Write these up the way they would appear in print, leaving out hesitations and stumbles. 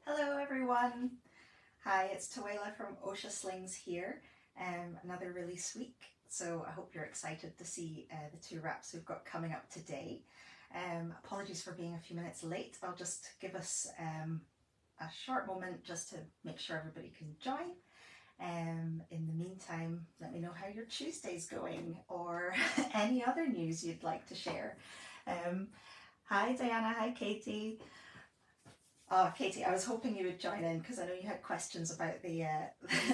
Hello everyone! Hi, it's Tawela from Oscha Slings here. Another release week, so I hope you're excited to see the two wraps we've got coming up today. Apologies for being a few minutes late. I'll just give us a short moment just to make sure everybody can join. In the meantime, let me know how your Tuesday's going or any other news you'd like to share. Hi Diana, hi Katie. Oh, Katie, I was hoping you would join in because I know you had questions about the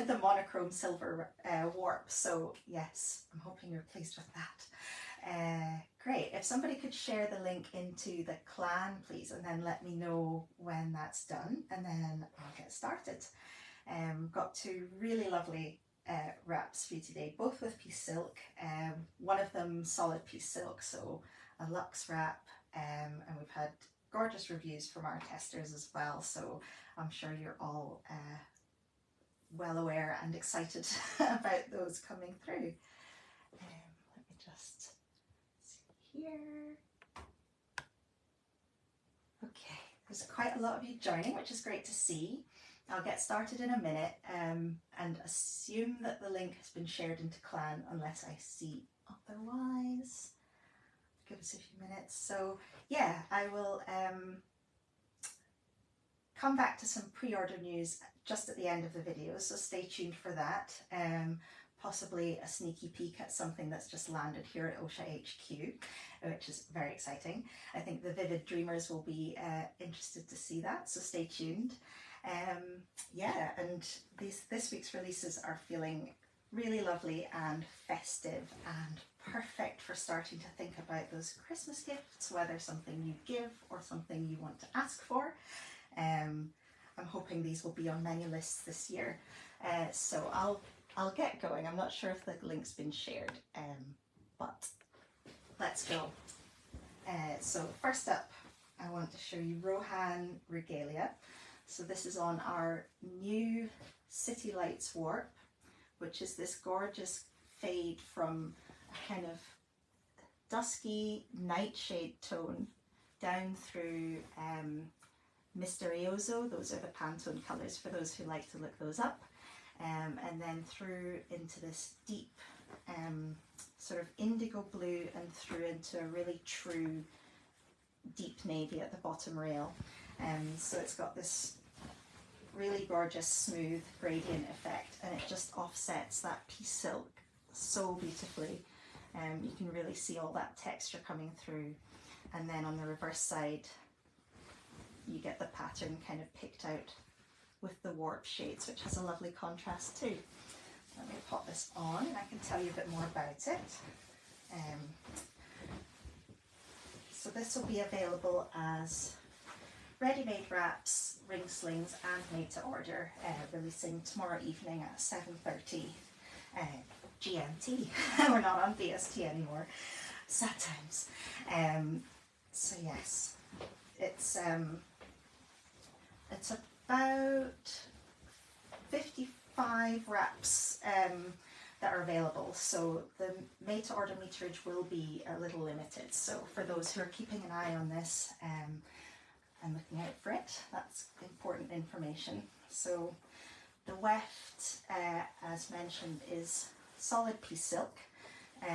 the monochrome silver warp. So yes, I'm hoping you're pleased with that. Great. If somebody could share the link into the clan, please, and then let me know when that's done, and then I'll get started. Got two really lovely wraps for you today, both with piece silk. One of them solid piece silk, so a luxe wrap, and we've had gorgeous reviews from our testers as well, so I'm sure you're all well aware and excited about those coming through. Let me just see here. Okay, there's quite a lot of you joining, which is great to see. I'll get started in a minute and assume that the link has been shared into clan unless I see otherwise. Give us a few minutes. So yeah, I will come back to some pre-order news just at the end of the video, so stay tuned for that. Possibly a sneaky peek at something that's just landed here at Oscha HQ, which is very exciting. I think the Vivid Dreamers will be interested to see that, so stay tuned. Yeah, and this week's releases are feeling really lovely and festive and perfect for starting to think about those Christmas gifts, whether something you give or something you want to ask for. I'm hoping these will be on menu lists this year. So I'll get going. I'm not sure if the link's been shared, but let's go. So first up, I want to show you Rohan Regalia. So this is on our new City Lights warp, which is this gorgeous fade from a kind of dusky nightshade tone down through Misterioso. Those are the Pantone colours for those who like to look those up, and then through into this deep sort of indigo blue and through into a really true deep navy at the bottom rail. So it's got this really gorgeous smooth gradient effect, and it just offsets that piece silk so beautifully. You can really see all that texture coming through, and then on the reverse side you get the pattern kind of picked out with the warp shades, which has a lovely contrast too. Let me pop this on and I can tell you a bit more about it. So this will be available as ready-made wraps, ring slings and made to order, releasing tomorrow evening at 7:30 GMT. We're not on BST anymore, sad times. So yes, it's about 55 wraps that are available, so the made to order meterage will be a little limited, so for those who are keeping an eye on this and looking out for it, that's important information. So the weft, as mentioned, is solid piece silk. Let's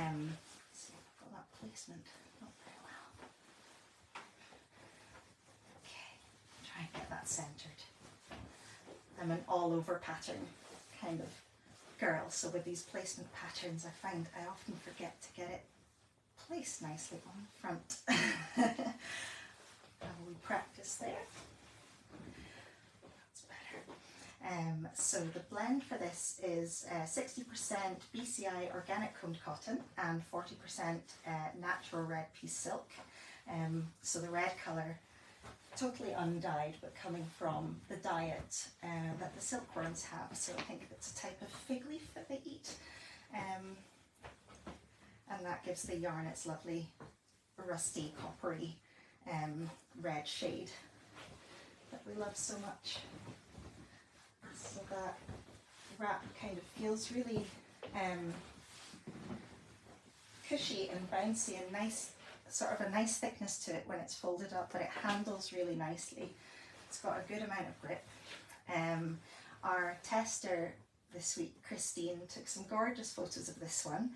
see if I've got that placement not very well. Okay, try and get that centered. I'm an all-over pattern kind of girl, so with these placement patterns I find I often forget to get it placed nicely on the front. Have we practice there? That's better. So the blend for this is 60% BCI organic combed cotton and 40% natural red piece silk. So the red colour, totally undyed, but coming from the diet that the silkworms have. So I think it's a type of fig leaf that they eat. And that gives the yarn its lovely rusty, coppery red shade that we love so much. So that wrap kind of feels really cushy and bouncy and nice, sort of a nice thickness to it when it's folded up, but it handles really nicely. It's got a good amount of grip. Our tester this week, Christine, took some gorgeous photos of this one,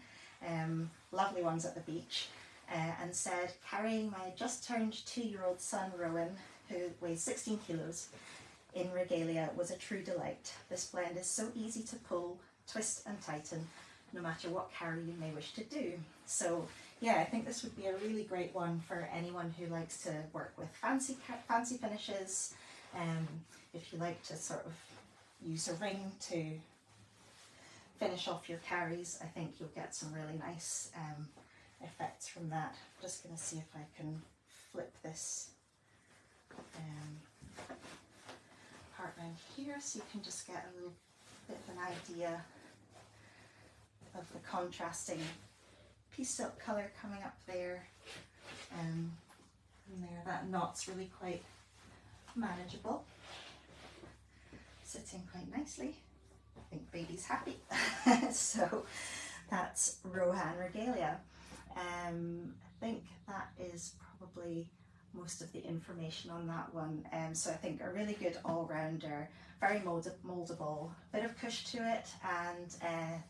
lovely ones at the beach, and said, carrying my just turned 2-year-old son Rowan, who weighs 16 kilos, in Regalia was a true delight. This blend is so easy to pull, twist and tighten, no matter what carry you may wish to do. So yeah, I think this would be a really great one for anyone who likes to work with fancy finishes. If you like to sort of use a ring to finish off your carries, I think you'll get some really nice effects from that. I'm just going to see if I can flip this part around here so you can just get a little bit of an idea of the contrasting piece silk colour coming up there, and there, that knot's really quite manageable, sitting quite nicely. I think baby's happy. So that's Rohan Regalia. I think that is probably most of the information on that one. So I think a really good all-rounder, very moldable, bit of push to it, and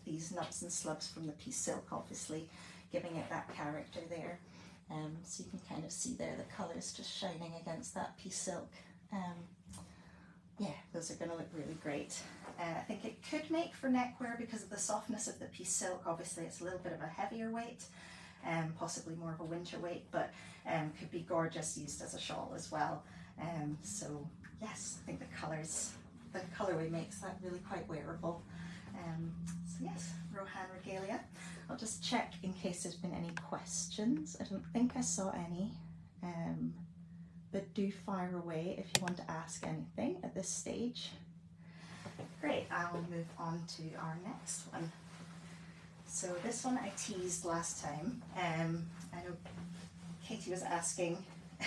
these nubs and slubs from the piece silk obviously giving it that character there. So you can kind of see there the colours just shining against that piece silk. Yeah, those are going to look really great. I think it could make for neckwear because of the softness of the piece silk. Obviously it's a little bit of a heavier weight, possibly more of a winter weight, but could be gorgeous used as a shawl as well. So yes, I think the colourway makes that really quite wearable. So yes, Rohan Regalia. I'll just check in case there's been any questions. I don't think I saw any, but do fire away if you want to ask anything at this stage. Great, I'll move on to our next one. So this one I teased last time. I know Katie was asking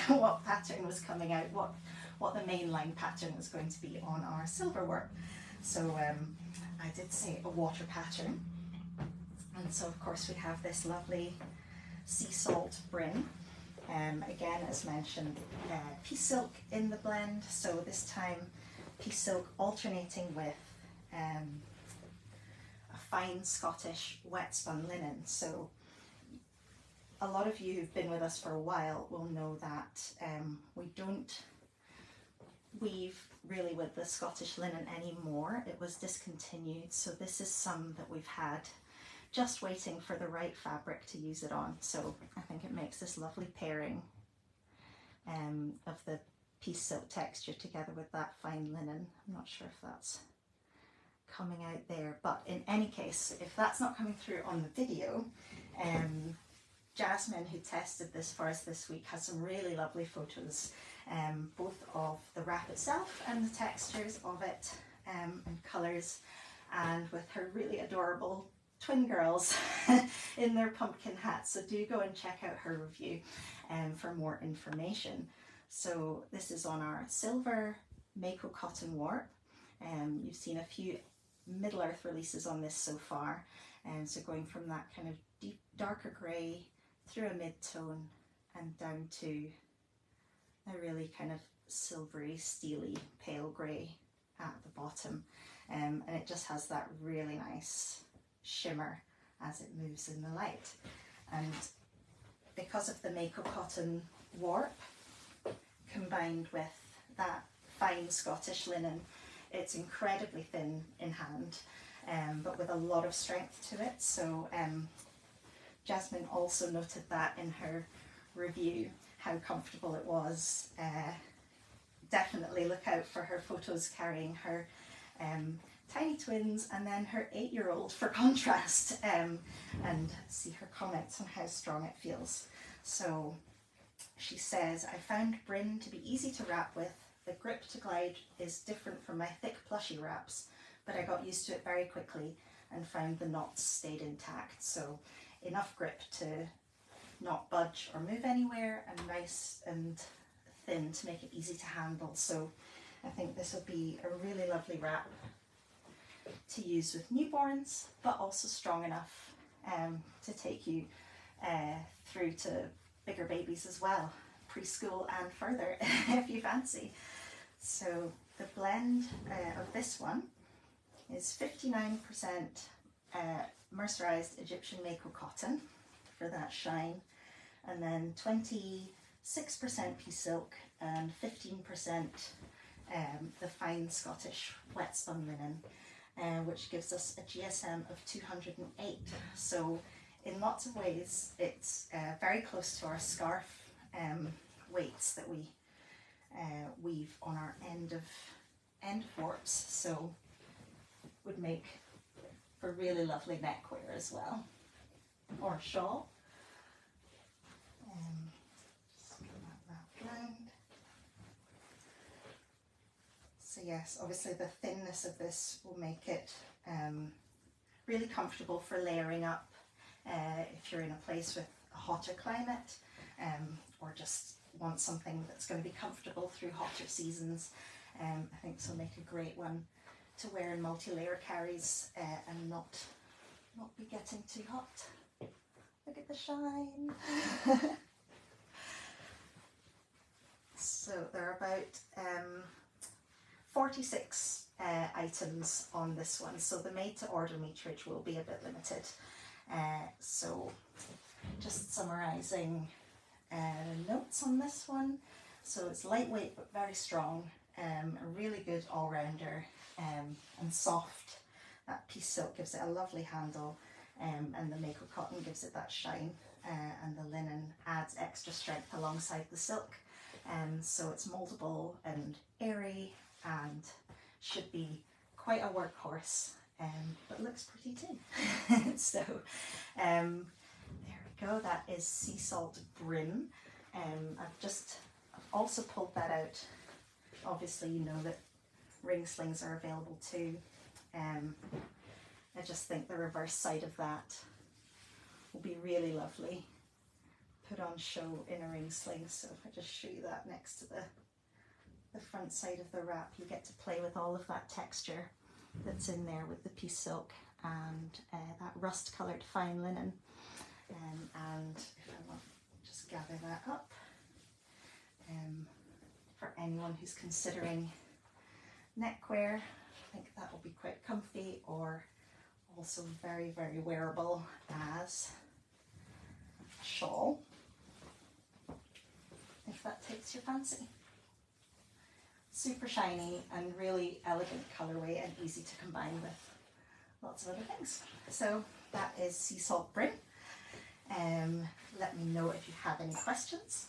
what pattern was coming out, what the mainline pattern was going to be on our silver work. So I did say a water pattern. And so of course we have this lovely sea salt Brinn. Again, as mentioned, piece silk in the blend. So this time piece silk alternating with a fine Scottish wet spun linen. So a lot of you who've been with us for a while will know that we don't weave really with the Scottish linen anymore. It was discontinued. So this is some that we've had just waiting for the right fabric to use it on. So I think it makes this lovely pairing of the piece silk texture together with that fine linen. I'm not sure if that's coming out there, but in any case, if that's not coming through on the video, Jasmine, who tested this for us this week, has some really lovely photos, both of the wrap itself and the textures of it, and colours, and with her really adorable twin girls in their pumpkin hats. So do go and check out her review for more information. So this is on our silver Mako cotton warp. You've seen a few Middle Earth releases on this so far, so going from that kind of deep darker grey through a mid-tone and down to a really kind of silvery, steely, pale grey at the bottom, and it just has that really nice shimmer as it moves in the light. And because of the Mako cotton warp combined with that fine Scottish linen, it's incredibly thin in hand, but with a lot of strength to it. So Jasmine also noted that in her review, how comfortable it was. Definitely look out for her photos carrying her tiny twins and then her 8-year-old for contrast, and see her comments on how strong it feels. So she says, I found Brinn to be easy to wrap with. The grip to glide is different from my thick plushy wraps, but I got used to it very quickly and found the knots stayed intact. So enough grip to not budge or move anywhere, and nice and thin to make it easy to handle. So I think this will be a really lovely wrap to use with newborns, but also strong enough to take you through to bigger babies as well, preschool and further if you fancy. So the blend of this one is 59% mercerized Egyptian Mako cotton for that shine, and then 26% pea silk and 15% the fine Scottish wet spun linen, which gives us a GSM of 208. So in lots of ways it's very close to our scarf weights that we weave on our end warps, so would make for really lovely neckwear as well, or a shawl. Just get that wrapped round. So yes, obviously the thinness of this will make it really comfortable for layering up if you're in a place with a hotter climate, or just want something that's going to be comfortable through hotter seasons. I think this will make a great one to wear in multi-layer carries and not be getting too hot. Look at the shine. So there are about 46 items on this one, so the made to order meterage will be a bit limited. So just summarising notes on this one. So it's lightweight but very strong, a really good all-rounder, and soft. That piece silk gives it a lovely handle, and the Mako cotton gives it that shine, and the linen adds extra strength alongside the silk. So it's moldable and airy and should be quite a workhorse, but looks pretty too. So there we go, that is Sea Salt Brinn. I've also pulled that out. Obviously you know that ring slings are available too. I just think the reverse side of that will be really lovely put on show in a ring sling. So if I just show you that next to the front side of the wrap, you get to play with all of that texture that's in there with the piece silk and that rust coloured fine linen. And if I want to just gather that up, for anyone who's considering neckwear, I think that will be quite comfy, or also very, very wearable as a shawl, if that takes your fancy. Super shiny and really elegant colourway and easy to combine with lots of other things. So that is Sea Salt Brinn. Let me know if you have any questions.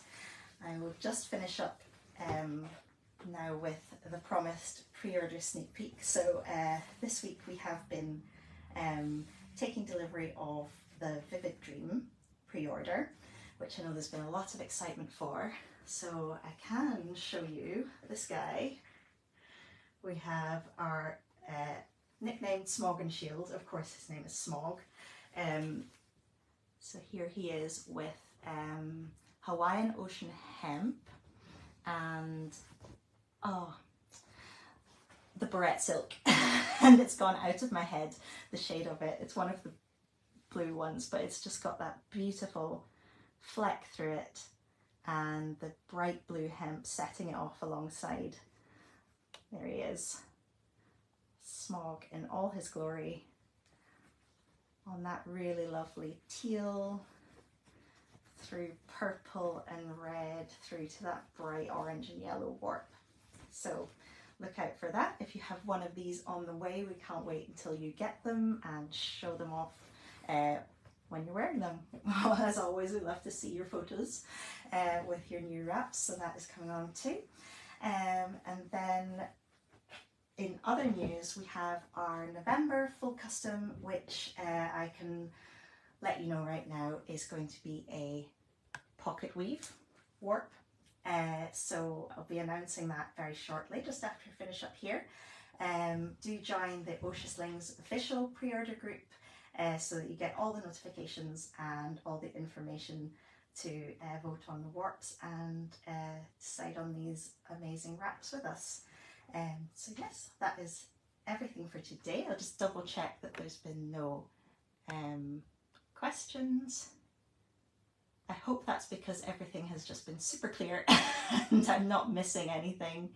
I will just finish up now with the promised pre-order sneak peek. So this week we have been taking delivery of the Vivid Dream pre-order, which I know there's been a lot of excitement for. So I can show you this guy. We have our nicknamed Smog and Shield. Of course his name is Smog. So here he is with Hawaiian Ocean hemp and the barrette silk. And it's gone out of my head, the shade of it. It's one of the blue ones, but it's just got that beautiful fleck through it and the bright blue hemp setting it off alongside. There he is, Smog in all his glory, on that really lovely teal, through purple and red, through to that bright orange and yellow warp. So look out for that. If you have one of these on the way, we can't wait until you get them and show them off when you're wearing them. As always, we love to see your photos with your new wraps, so that is coming on too. And then in other news, we have our November full custom, which I can let you know right now is going to be a pocket weave warp. So I'll be announcing that very shortly, just after I finish up here. Do join the Oscha Slings official pre-order group so that you get all the notifications and all the information to vote on the warps and decide on these amazing wraps with us. So yes, that is everything for today. I'll just double check that there's been no questions. I hope that's because everything has just been super clear and I'm not missing anything.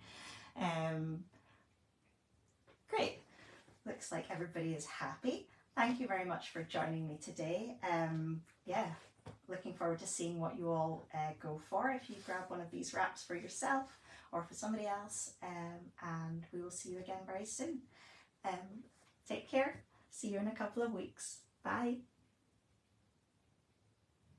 Great. Looks like everybody is happy. Thank you very much for joining me today. Yeah, looking forward to seeing what you all go for if you grab one of these wraps for yourself or for somebody else. And we will see you again very soon. Take care. See you in a couple of weeks. Bye.